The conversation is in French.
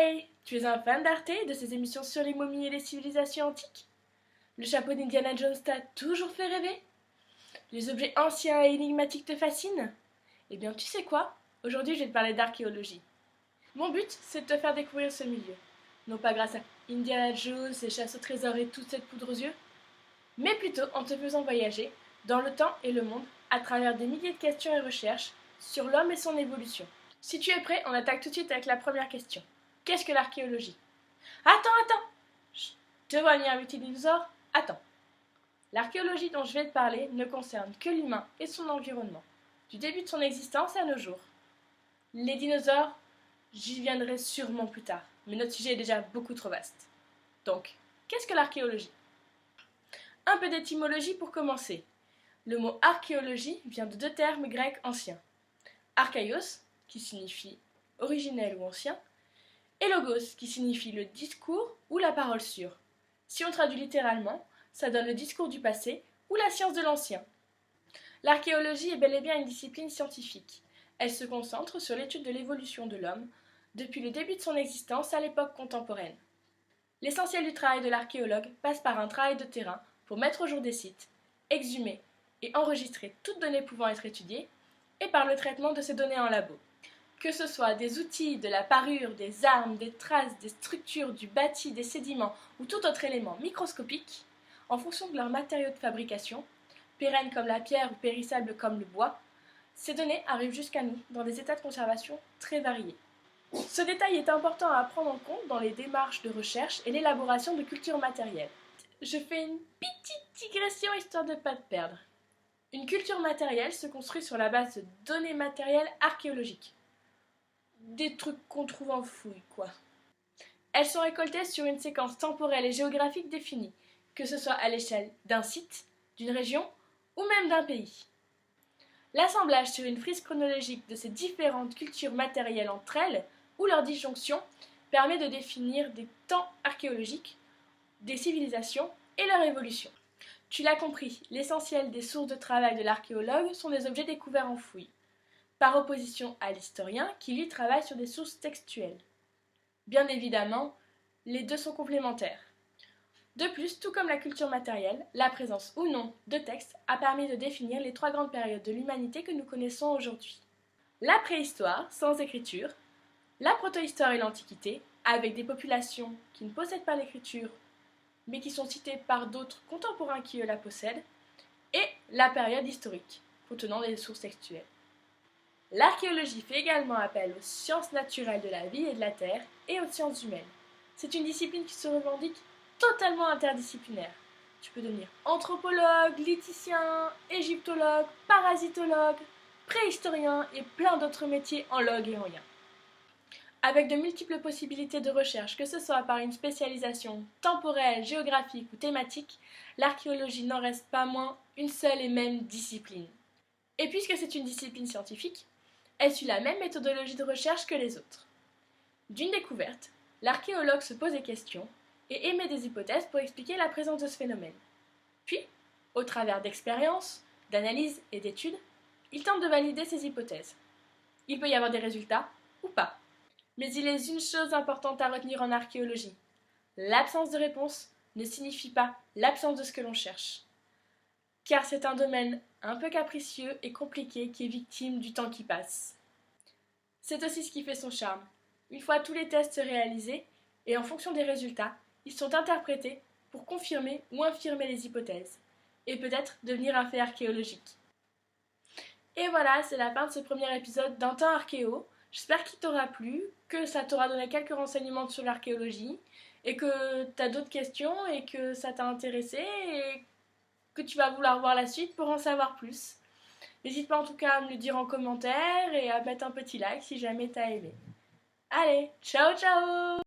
Hey, tu es un fan d'Arte, de ces émissions sur les momies et les civilisations antiques? Le chapeau d'Indiana Jones t'a toujours fait rêver? Les objets anciens et énigmatiques te fascinent? Eh bien, tu sais quoi? Aujourd'hui, je vais te parler d'archéologie. Mon but, c'est de te faire découvrir ce milieu. Non pas grâce à Indiana Jones, ses chasses au trésor et toute cette poudre aux yeux, mais plutôt en te faisant voyager dans le temps et le monde à travers des milliers de questions et recherches sur l'homme et son évolution. Si tu es prêt, on attaque tout de suite avec la première question. Qu'est-ce que l'archéologie? Attends! Je te vois venir avec tes dinosaures? Attends. L'archéologie dont je vais te parler ne concerne que l'humain et son environnement, du début de son existence à nos jours. Les dinosaures, j'y viendrai sûrement plus tard, mais notre sujet est déjà beaucoup trop vaste. Donc, qu'est-ce que l'archéologie? Un peu d'étymologie pour commencer. Le mot archéologie vient de deux termes grecs anciens. Archaïos, qui signifie originel ou ancien, et logos, qui signifie le discours ou la parole sûre. Si on traduit littéralement, ça donne le discours du passé ou la science de l'ancien. L'archéologie est bel et bien une discipline scientifique. Elle se concentre sur l'étude de l'évolution de l'homme depuis le début de son existence à l'époque contemporaine. L'essentiel du travail de l'archéologue passe par un travail de terrain pour mettre au jour des sites, exhumer et enregistrer toutes données pouvant être étudiées, et par le traitement de ces données en labo. Que ce soit des outils, de la parure, des armes, des traces, des structures, du bâti, des sédiments ou tout autre élément microscopique, en fonction de leur matériau de fabrication, pérennes comme la pierre ou périssables comme le bois, ces données arrivent jusqu'à nous dans des états de conservation très variés. Ce détail est important à prendre en compte dans les démarches de recherche et l'élaboration de cultures matérielles. Je fais une petite digression histoire de ne pas te perdre. Une culture matérielle se construit sur la base de données matérielles archéologiques. Des trucs qu'on trouve en fouille, quoi. Elles sont récoltées sur une séquence temporelle et géographique définie, que ce soit à l'échelle d'un site, d'une région ou même d'un pays. L'assemblage sur une frise chronologique de ces différentes cultures matérielles entre elles, ou leur disjonction, permet de définir des temps archéologiques, des civilisations et leur évolution. Tu l'as compris, l'essentiel des sources de travail de l'archéologue sont des objets découverts en fouille, par opposition à l'historien qui lui travaille sur des sources textuelles. Bien évidemment, les deux sont complémentaires. De plus, tout comme la culture matérielle, la présence ou non de textes a permis de définir les trois grandes périodes de l'humanité que nous connaissons aujourd'hui. La préhistoire, sans écriture, la protohistoire et l'Antiquité, avec des populations qui ne possèdent pas l'écriture, mais qui sont citées par d'autres contemporains qui la possèdent, et la période historique, contenant des sources textuelles. L'archéologie fait également appel aux sciences naturelles de la vie et de la terre et aux sciences humaines. C'est une discipline qui se revendique totalement interdisciplinaire. Tu peux devenir anthropologue, lithicien, égyptologue, parasitologue, préhistorien et plein d'autres métiers en log et en lien. Avec de multiples possibilités de recherche, que ce soit par une spécialisation temporelle, géographique ou thématique, l'archéologie n'en reste pas moins une seule et même discipline. Et puisque c'est une discipline scientifique, elle suit la même méthodologie de recherche que les autres. D'une découverte, l'archéologue se pose des questions et émet des hypothèses pour expliquer la présence de ce phénomène. Puis, au travers d'expériences, d'analyses et d'études, il tente de valider ces hypothèses. Il peut y avoir des résultats ou pas. Mais il est une chose importante à retenir en archéologie. L'absence de réponse ne signifie pas l'absence de ce que l'on cherche. Car c'est un domaine un peu capricieux et compliqué qui est victime du temps qui passe. C'est aussi ce qui fait son charme. Une fois tous les tests réalisés, et en fonction des résultats, ils sont interprétés pour confirmer ou infirmer les hypothèses, et peut-être devenir un fait archéologique. Et voilà, c'est la fin de ce premier épisode d'un temps archéo. J'espère qu'il t'aura plu, que ça t'aura donné quelques renseignements sur l'archéologie, et que tu as d'autres questions, et que ça t'a intéressé, et que tu vas vouloir voir la suite pour en savoir plus. N'hésite pas en tout cas à me le dire en commentaire et à mettre un petit like si jamais t'as aimé. Allez, ciao ciao!